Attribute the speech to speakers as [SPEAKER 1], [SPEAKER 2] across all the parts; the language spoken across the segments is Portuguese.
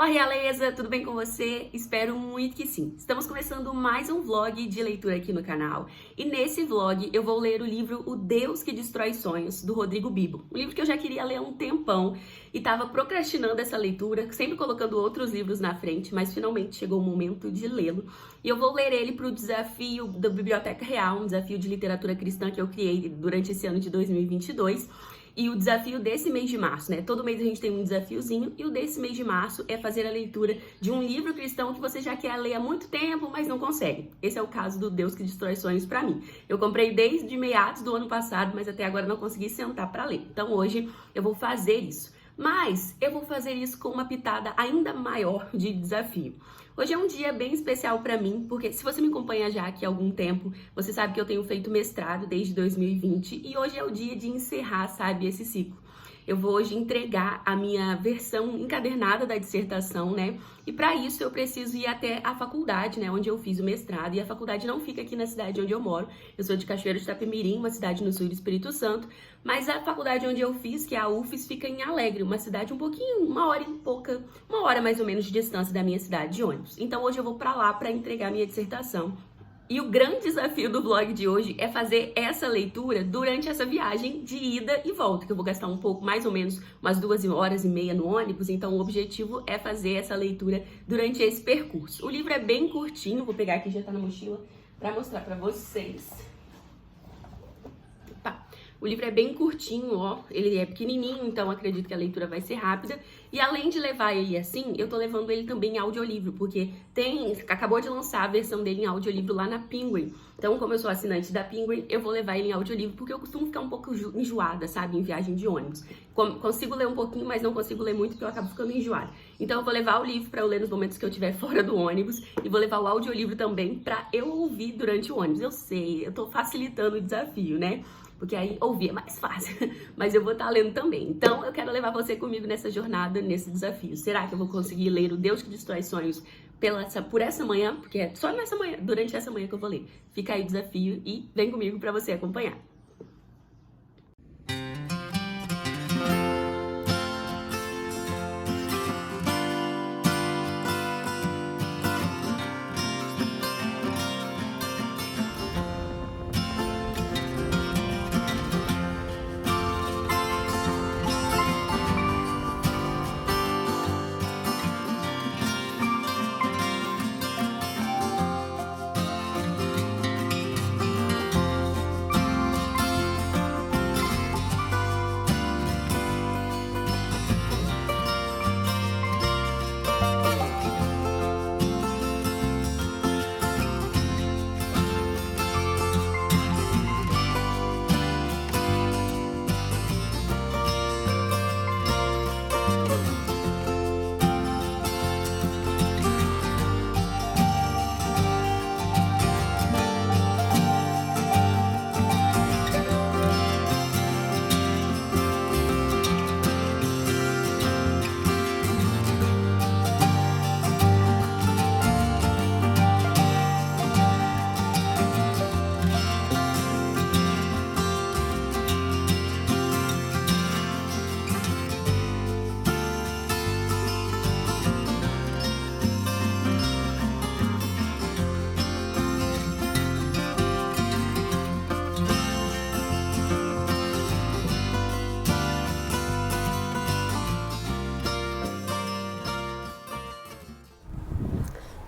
[SPEAKER 1] realeza, tudo bem com você? Espero muito que sim. Estamos começando mais um vlog de leitura aqui no canal. E nesse vlog eu vou ler o livro O Deus que Destrói Sonhos, do Rodrigo Bibo. Um livro que eu já queria ler há um tempão e estava procrastinando essa leitura, sempre colocando outros livros na frente, mas finalmente chegou o momento de lê-lo. E eu vou ler ele para o desafio da Biblioteca Real, um desafio de literatura cristã que eu criei durante esse ano de 2022. E o desafio desse mês de março, né? Todo mês a gente tem um desafiozinho e o desse mês de março é fazer a leitura de um livro cristão que você já quer ler há muito tempo, mas não consegue. Esse é o caso do Deus que Destrói Sonhos pra mim. Eu comprei desde meados do ano passado, mas até agora não consegui sentar pra ler. Então hoje eu vou fazer isso. Mas eu vou fazer isso com uma pitada ainda maior de desafio. Hoje é um dia bem especial para mim, porque se você me acompanha já aqui há algum tempo, você sabe que eu tenho feito mestrado desde 2020 e hoje é o dia de encerrar, sabe, esse ciclo. Eu vou hoje entregar a minha versão encadernada da dissertação, né? E para isso eu preciso ir até a faculdade, né? Onde eu fiz o mestrado. E a faculdade não fica aqui na cidade onde eu moro. Eu sou de Cachoeiro de Itapemirim, uma cidade no sul do Espírito Santo. Mas a faculdade onde eu fiz, que é a UFES, fica em Alegre, uma cidade um pouquinho, uma hora mais ou menos de distância da minha cidade de ônibus. Então hoje eu vou para lá para entregar a minha dissertação. E o grande desafio do vlog de hoje é fazer essa leitura durante essa viagem de ida e volta, que eu vou gastar um pouco, mais ou menos umas 2h30 no ônibus, então o objetivo é fazer essa leitura durante esse percurso. O livro é bem curtinho, vou pegar aqui, já tá na mochila, para mostrar para vocês. O livro é bem curtinho, ó, ele é pequenininho, então acredito que a leitura vai ser rápida. E além de levar ele assim, eu tô levando ele também em audiolivro, porque acabou de lançar a versão dele em audiolivro lá na Penguin. Então, como eu sou assinante da Penguin, eu vou levar ele em audiolivro, porque eu costumo ficar um pouco enjoada, sabe, em viagem de ônibus. Consigo ler um pouquinho, mas não consigo ler muito, porque eu acabo ficando enjoada. Então, eu vou levar o livro pra eu ler nos momentos que eu estiver fora do ônibus, e vou levar o audiolivro também pra eu ouvir durante o ônibus. Eu sei, eu tô facilitando o desafio, né? Porque aí ouvir é mais fácil, mas eu vou estar lendo também. Então, eu quero levar você comigo nessa jornada, nesse desafio. Será que eu vou conseguir ler O Deus que Destrói Sonhos por essa manhã? Porque é só nessa manhã, durante essa manhã que eu vou ler. Fica aí o desafio e vem comigo para você acompanhar.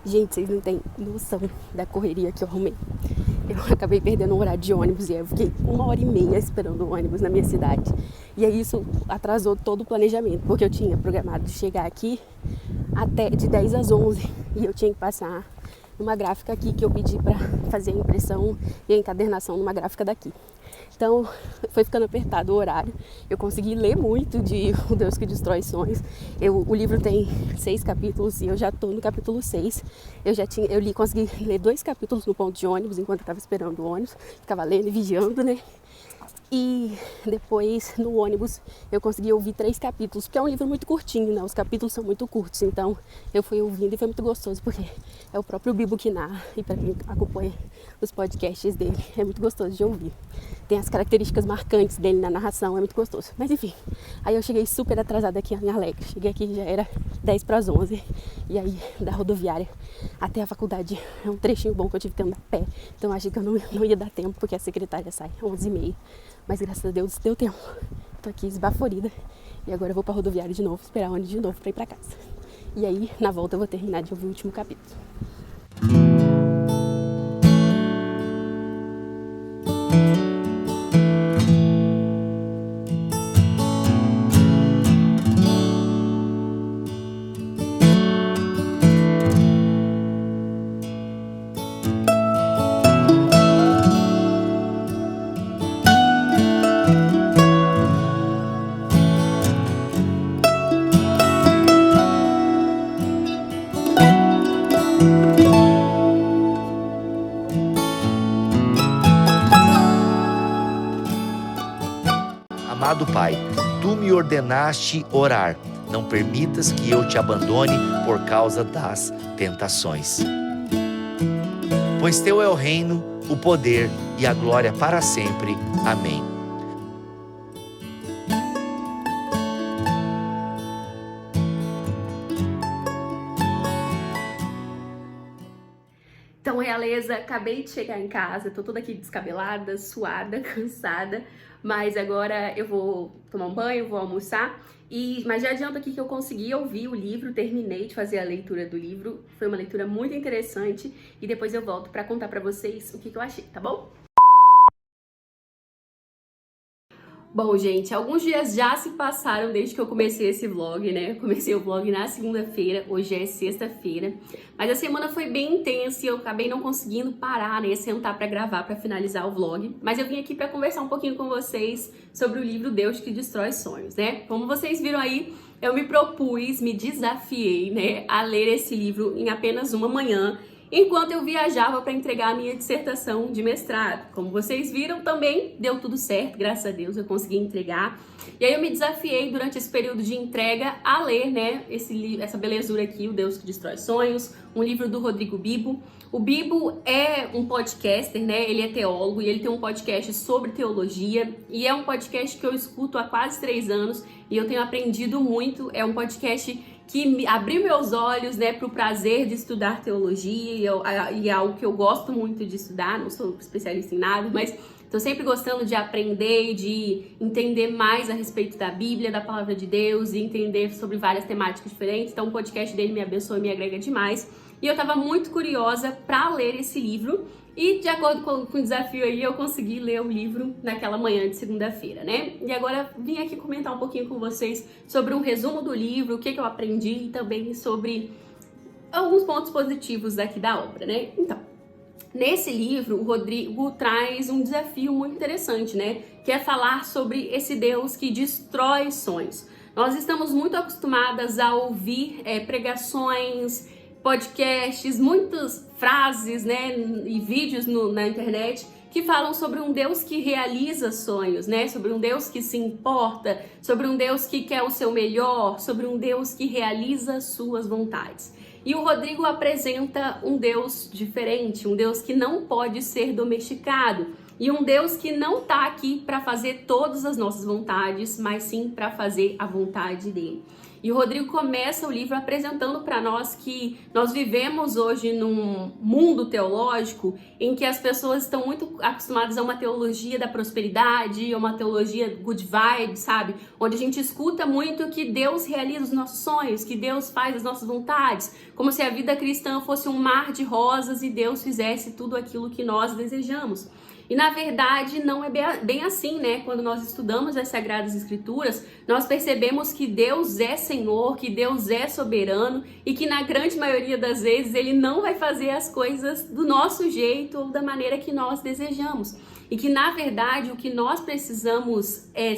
[SPEAKER 1] Gente, vocês não têm noção da correria que eu arrumei. Eu acabei perdendo o horário de ônibus e aí eu fiquei 1h30 esperando o ônibus na minha cidade. E aí isso atrasou todo o planejamento, porque eu tinha programado de chegar aqui até de 10 às 11 e eu tinha que passar numa gráfica aqui que eu pedi para fazer a impressão e a encadernação numa gráfica daqui. Então, foi ficando apertado o horário. Eu consegui ler muito de O Deus que Destrói Sonhos. O livro tem 6 capítulos e eu já estou no capítulo 6. Consegui ler 2 capítulos no ponto de ônibus, enquanto eu estava esperando o ônibus. Ficava lendo e vigiando, né? E depois, no ônibus, eu consegui ouvir 3 capítulos, porque é um livro muito curtinho, né? Os capítulos são muito curtos, então eu fui ouvindo e foi muito gostoso, porque é o próprio Bibo que narra, e para quem acompanha os podcasts dele, é muito gostoso de ouvir. Tem as características marcantes dele na narração, é muito gostoso. Mas enfim, aí eu cheguei super atrasada aqui em Alegre. Cheguei aqui, já era 10 para as 11. E aí, da rodoviária até a faculdade é um trechinho bom que eu tive que andar a pé. Então eu achei que eu não ia dar tempo, porque a secretária sai 11h30. Mas graças a Deus deu tempo. Tô aqui esbaforida. E agora eu vou pra rodoviária de novo, esperar o ônibus de novo pra ir pra casa. E aí, na volta, eu vou terminar de ouvir o último capítulo.
[SPEAKER 2] Amado Pai, Tu me ordenaste orar. Não permitas que eu te abandone por causa das tentações. Pois Teu é o reino, o poder e a glória para sempre. Amém.
[SPEAKER 1] Então, realeza, acabei de chegar em casa, tô toda aqui descabelada, suada, cansada, mas agora eu vou tomar um banho, vou almoçar, mas já adianto aqui que eu consegui ouvir o livro, terminei de fazer a leitura do livro, foi uma leitura muito interessante e depois eu volto pra contar pra vocês o que eu achei, tá bom? Bom, gente, alguns dias já se passaram desde que eu comecei esse vlog, né? Eu comecei o vlog na segunda-feira, hoje é sexta-feira. Mas a semana foi bem intensa e eu acabei não conseguindo parar, né? Sentar pra gravar, pra finalizar o vlog. Mas eu vim aqui pra conversar um pouquinho com vocês sobre o livro Deus que Destrói Sonhos, né? Como vocês viram aí, eu me propus, me desafiei, né? A ler esse livro em apenas uma manhã, enquanto eu viajava para entregar a minha dissertação de mestrado. Como vocês viram, também deu tudo certo, graças a Deus, eu consegui entregar. E aí eu me desafiei durante esse período de entrega a ler, né, essa belezura aqui, O Deus que Destrói Sonhos, um livro do Rodrigo Bibo. O Bibo é um podcaster, né, ele é teólogo e ele tem um podcast sobre teologia e é um podcast que eu escuto há quase 3 anos e eu tenho aprendido muito. É um podcast que abriu meus olhos, né, para o prazer de estudar teologia e é algo que eu gosto muito de estudar, não sou especialista em nada, mas estou sempre gostando de aprender e de entender mais a respeito da Bíblia, da Palavra de Deus e entender sobre várias temáticas diferentes, então o podcast dele me abençoa e me agrega demais. E eu estava muito curiosa para ler esse livro e, de acordo com o desafio aí, eu consegui ler o livro naquela manhã de segunda-feira, né? E agora vim aqui comentar um pouquinho com vocês sobre um resumo do livro, o que eu aprendi e também sobre alguns pontos positivos aqui da obra, né? Então, nesse livro, o Rodrigo traz um desafio muito interessante, né? Que é falar sobre esse Deus que destrói sonhos. Nós estamos muito acostumadas a ouvir pregações, podcasts, muitas frases, né, e vídeos na internet que falam sobre um Deus que realiza sonhos, né, sobre um Deus que se importa, sobre um Deus que quer o seu melhor, sobre um Deus que realiza suas vontades. E o Rodrigo apresenta um Deus diferente, um Deus que não pode ser domesticado e um Deus que não está aqui para fazer todas as nossas vontades, mas sim para fazer a vontade dele. E o Rodrigo começa o livro apresentando para nós que nós vivemos hoje num mundo teológico em que as pessoas estão muito acostumadas a uma teologia da prosperidade, a uma teologia good vibe, sabe? Onde a gente escuta muito que Deus realiza os nossos sonhos, que Deus faz as nossas vontades, como se a vida cristã fosse um mar de rosas e Deus fizesse tudo aquilo que nós desejamos. E na verdade não é bem assim, né? Quando nós estudamos as Sagradas Escrituras, nós percebemos que Deus é Senhor, que Deus é soberano e que na grande maioria das vezes Ele não vai fazer as coisas do nosso jeito ou da maneira que nós desejamos. E que na verdade o que nós precisamos é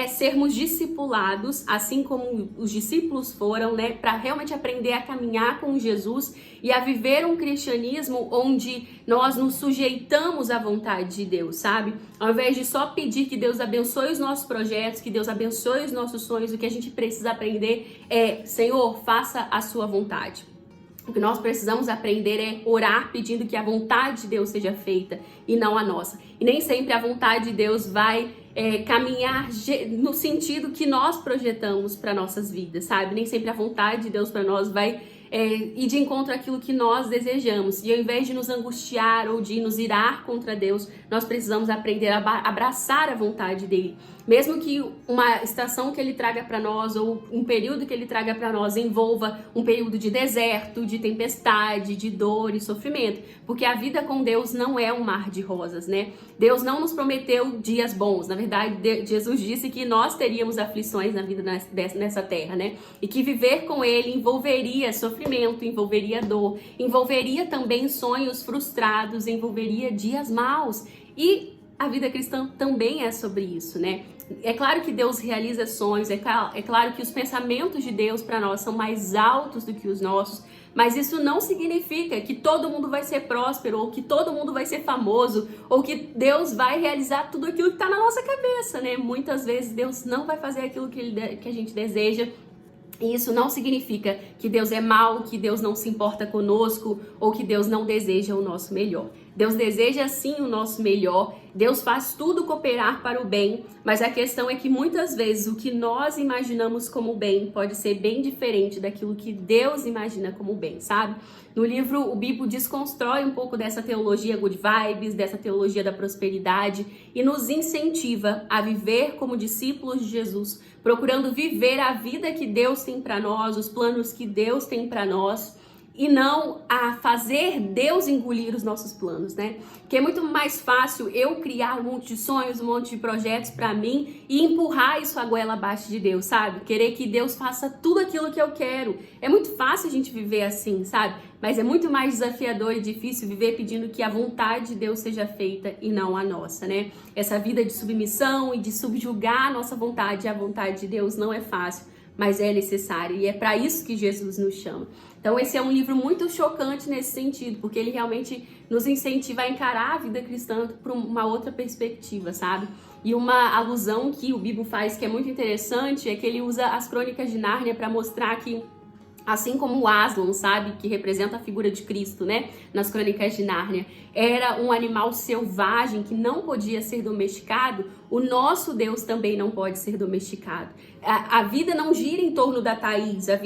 [SPEAKER 1] sermos discipulados, assim como os discípulos foram, né, para realmente aprender a caminhar com Jesus e a viver um cristianismo onde nós nos sujeitamos à vontade de Deus, sabe? Ao invés de só pedir que Deus abençoe os nossos projetos, que Deus abençoe os nossos sonhos, o que a gente precisa aprender é: Senhor, faça a sua vontade. O que nós precisamos aprender é orar pedindo que a vontade de Deus seja feita e não a nossa. E nem sempre a vontade de Deus vai caminhar no sentido que nós projetamos para nossas vidas, sabe? Nem sempre a vontade de Deus para nós vai ir de encontro àquilo que nós desejamos. E ao invés de nos angustiar ou de nos irar contra Deus, nós precisamos aprender a abraçar a vontade dele. Mesmo que uma estação que ele traga para nós ou um período que ele traga para nós envolva um período de deserto, de tempestade, de dor e sofrimento. Porque a vida com Deus não é um mar de rosas, né? Deus não nos prometeu dias bons. Na verdade, Jesus disse que nós teríamos aflições na vida nessa terra, né? E que viver com ele envolveria sofrimento, envolveria dor, envolveria também sonhos frustrados, envolveria dias maus. E a vida cristã também é sobre isso, né? É claro que Deus realiza sonhos, é claro que os pensamentos de Deus para nós são mais altos do que os nossos, mas isso não significa que todo mundo vai ser próspero, ou que todo mundo vai ser famoso, ou que Deus vai realizar tudo aquilo que está na nossa cabeça, né? Muitas vezes Deus não vai fazer aquilo que a gente deseja. E isso não significa que Deus é mau, que Deus não se importa conosco ou que Deus não deseja o nosso melhor. Deus deseja sim o nosso melhor, Deus faz tudo cooperar para o bem, mas a questão é que muitas vezes o que nós imaginamos como bem pode ser bem diferente daquilo que Deus imagina como bem, sabe? No livro, o Bibo desconstrói um pouco dessa teologia good vibes, dessa teologia da prosperidade e nos incentiva a viver como discípulos de Jesus, procurando viver a vida que Deus tem para nós, os planos que Deus tem para nós, e não a fazer Deus engolir os nossos planos, né? Que é muito mais fácil eu criar um monte de sonhos, um monte de projetos para mim e empurrar isso a goela abaixo de Deus, sabe? Querer que Deus faça tudo aquilo que eu quero. É muito fácil a gente viver assim, sabe? Mas é muito mais desafiador e difícil viver pedindo que a vontade de Deus seja feita e não a nossa, né? Essa vida de submissão e de subjugar a nossa vontade e a vontade de Deus não é fácil, mas é necessário e é para isso que Jesus nos chama. Então esse é um livro muito chocante nesse sentido, porque ele realmente nos incentiva a encarar a vida cristã por uma outra perspectiva, sabe? E uma alusão que o Bibo faz que é muito interessante é que ele usa as Crônicas de Nárnia para mostrar que, assim como o Aslan, sabe, que representa a figura de Cristo, né, nas Crônicas de Nárnia, era um animal selvagem que não podia ser domesticado, o nosso Deus também não pode ser domesticado. A vida não gira em torno da Thaís, a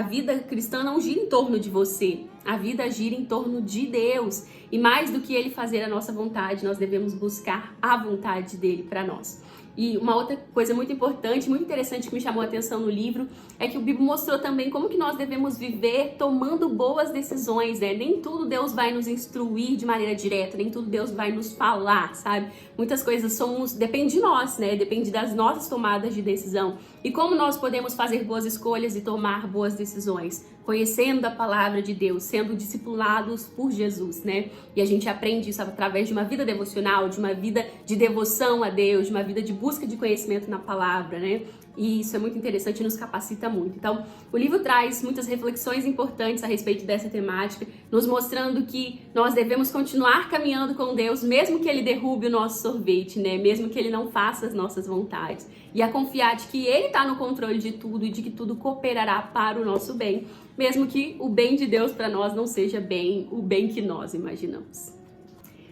[SPEAKER 1] vida cristã não gira em torno de você, a vida gira em torno de Deus. E mais do que ele fazer a nossa vontade, nós devemos buscar a vontade dele para nós. E uma outra coisa muito importante, muito interessante que me chamou a atenção no livro é que o Bibo mostrou também como que nós devemos viver tomando boas decisões, né? Nem tudo Deus vai nos instruir de maneira direta, nem tudo Deus vai nos falar, sabe? Muitas coisas depende de nós, né? Depende das nossas tomadas de decisão. E como nós podemos fazer boas escolhas e tomar boas decisões? Conhecendo a palavra de Deus, sendo discipulados por Jesus, né? E a gente aprende isso através de uma vida devocional, de uma vida de devoção a Deus, de uma vida de busca de conhecimento na palavra, né? E isso é muito interessante e nos capacita muito. Então, o livro traz muitas reflexões importantes a respeito dessa temática, nos mostrando que nós devemos continuar caminhando com Deus, mesmo que Ele derrube o nosso sorvete, né? Mesmo que Ele não faça as nossas vontades. E a confiar de que Ele está no controle de tudo e de que tudo cooperará para o nosso bem, mesmo que o bem de Deus para nós não seja o bem que nós imaginamos.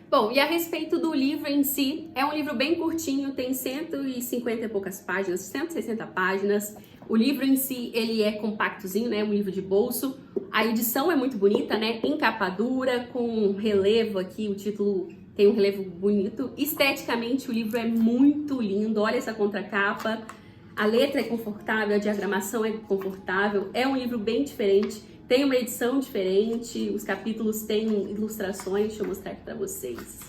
[SPEAKER 1] Bom, e a respeito do livro em si, é um livro bem curtinho, tem 150 e poucas páginas, 160 páginas. O livro em si, ele é compactozinho, né? Um livro de bolso. A edição é muito bonita, né? Em capa dura, com relevo aqui, o título tem um relevo bonito. Esteticamente, o livro é muito lindo, olha essa contracapa. A letra é confortável, a diagramação é confortável, é um livro bem diferente. Tem uma edição diferente, os capítulos têm ilustrações, deixa eu mostrar aqui para vocês.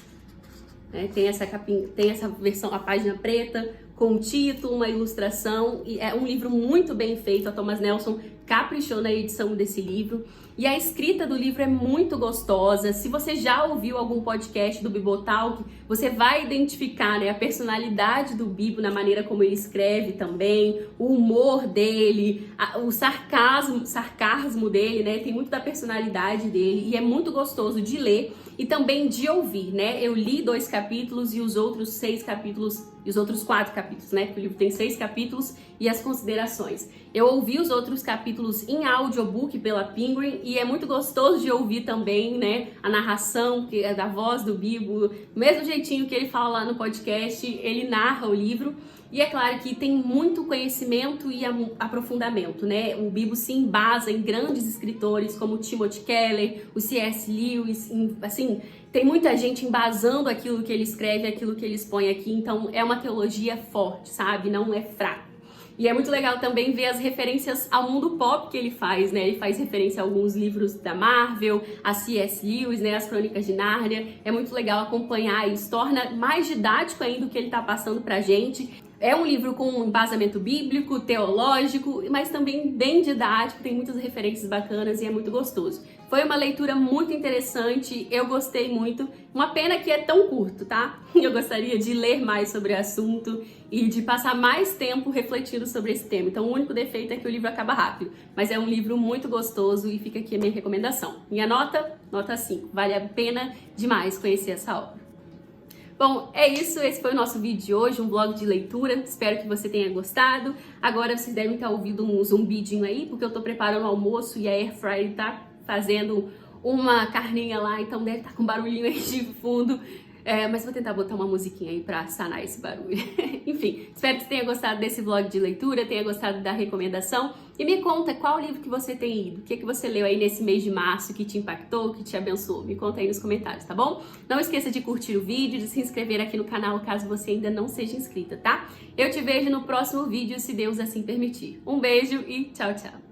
[SPEAKER 1] Tem essa capinha, tem essa versão, a página preta, com o título, uma ilustração, e é um livro muito bem feito. A Thomas Nelson caprichou na edição desse livro. E a escrita do livro é muito gostosa. Se você já ouviu algum podcast do Bibotalk, você vai identificar, né, a personalidade do Bibo na maneira como ele escreve também, o humor dele, o sarcasmo dele, né? Tem muito da personalidade dele e é muito gostoso de ler e também de ouvir, né? Eu li 2 capítulos e os outros 6 capítulos e os outros 4 capítulos, né? Porque o livro tem 6 capítulos e as considerações. Eu ouvi os outros capítulos em audiobook pela Penguin e é muito gostoso de ouvir também, né? A narração que é da voz do Bibo, do mesmo jeitinho que ele fala lá no podcast, ele narra o livro. E é claro que tem muito conhecimento e aprofundamento, né? O Bibo se embasa em grandes escritores como Timothy Keller, o C.S. Lewis, assim, tem muita gente embasando aquilo que ele escreve, aquilo que ele expõe aqui, então é uma teologia forte, sabe? Não é fraca. E é muito legal também ver as referências ao mundo pop que ele faz, né? Ele faz referência a alguns livros da Marvel, a C.S. Lewis, né? As Crônicas de Nárnia. É muito legal acompanhar, isso torna mais didático ainda o que ele tá passando pra gente. É um livro com um embasamento bíblico, teológico, mas também bem didático, tem muitas referências bacanas e é muito gostoso. Foi uma leitura muito interessante, eu gostei muito. Uma pena que é tão curto, tá? Eu gostaria de ler mais sobre o assunto e de passar mais tempo refletindo sobre esse tema. Então o único defeito é que o livro acaba rápido, mas é um livro muito gostoso e fica aqui a minha recomendação. Minha nota 5, vale a pena demais conhecer essa obra. Bom, é isso, esse foi o nosso vídeo de hoje, um vlog de leitura, espero que você tenha gostado. Agora vocês devem estar ouvindo um zumbidinho aí, porque eu tô preparando o almoço e a Air Fryer tá fazendo uma carninha lá, então deve estar com barulhinho aí de fundo. Mas vou tentar botar uma musiquinha aí pra sanar esse barulho. Enfim, espero que você tenha gostado desse vlog de leitura, tenha gostado da recomendação. E me conta qual livro que você tem lido, o que você leu aí nesse mês de março que te impactou, que te abençoou. Me conta aí nos comentários, tá bom? Não esqueça de curtir o vídeo, de se inscrever aqui no canal caso você ainda não seja inscrita, tá? Eu te vejo no próximo vídeo, se Deus assim permitir. Um beijo e tchau, tchau!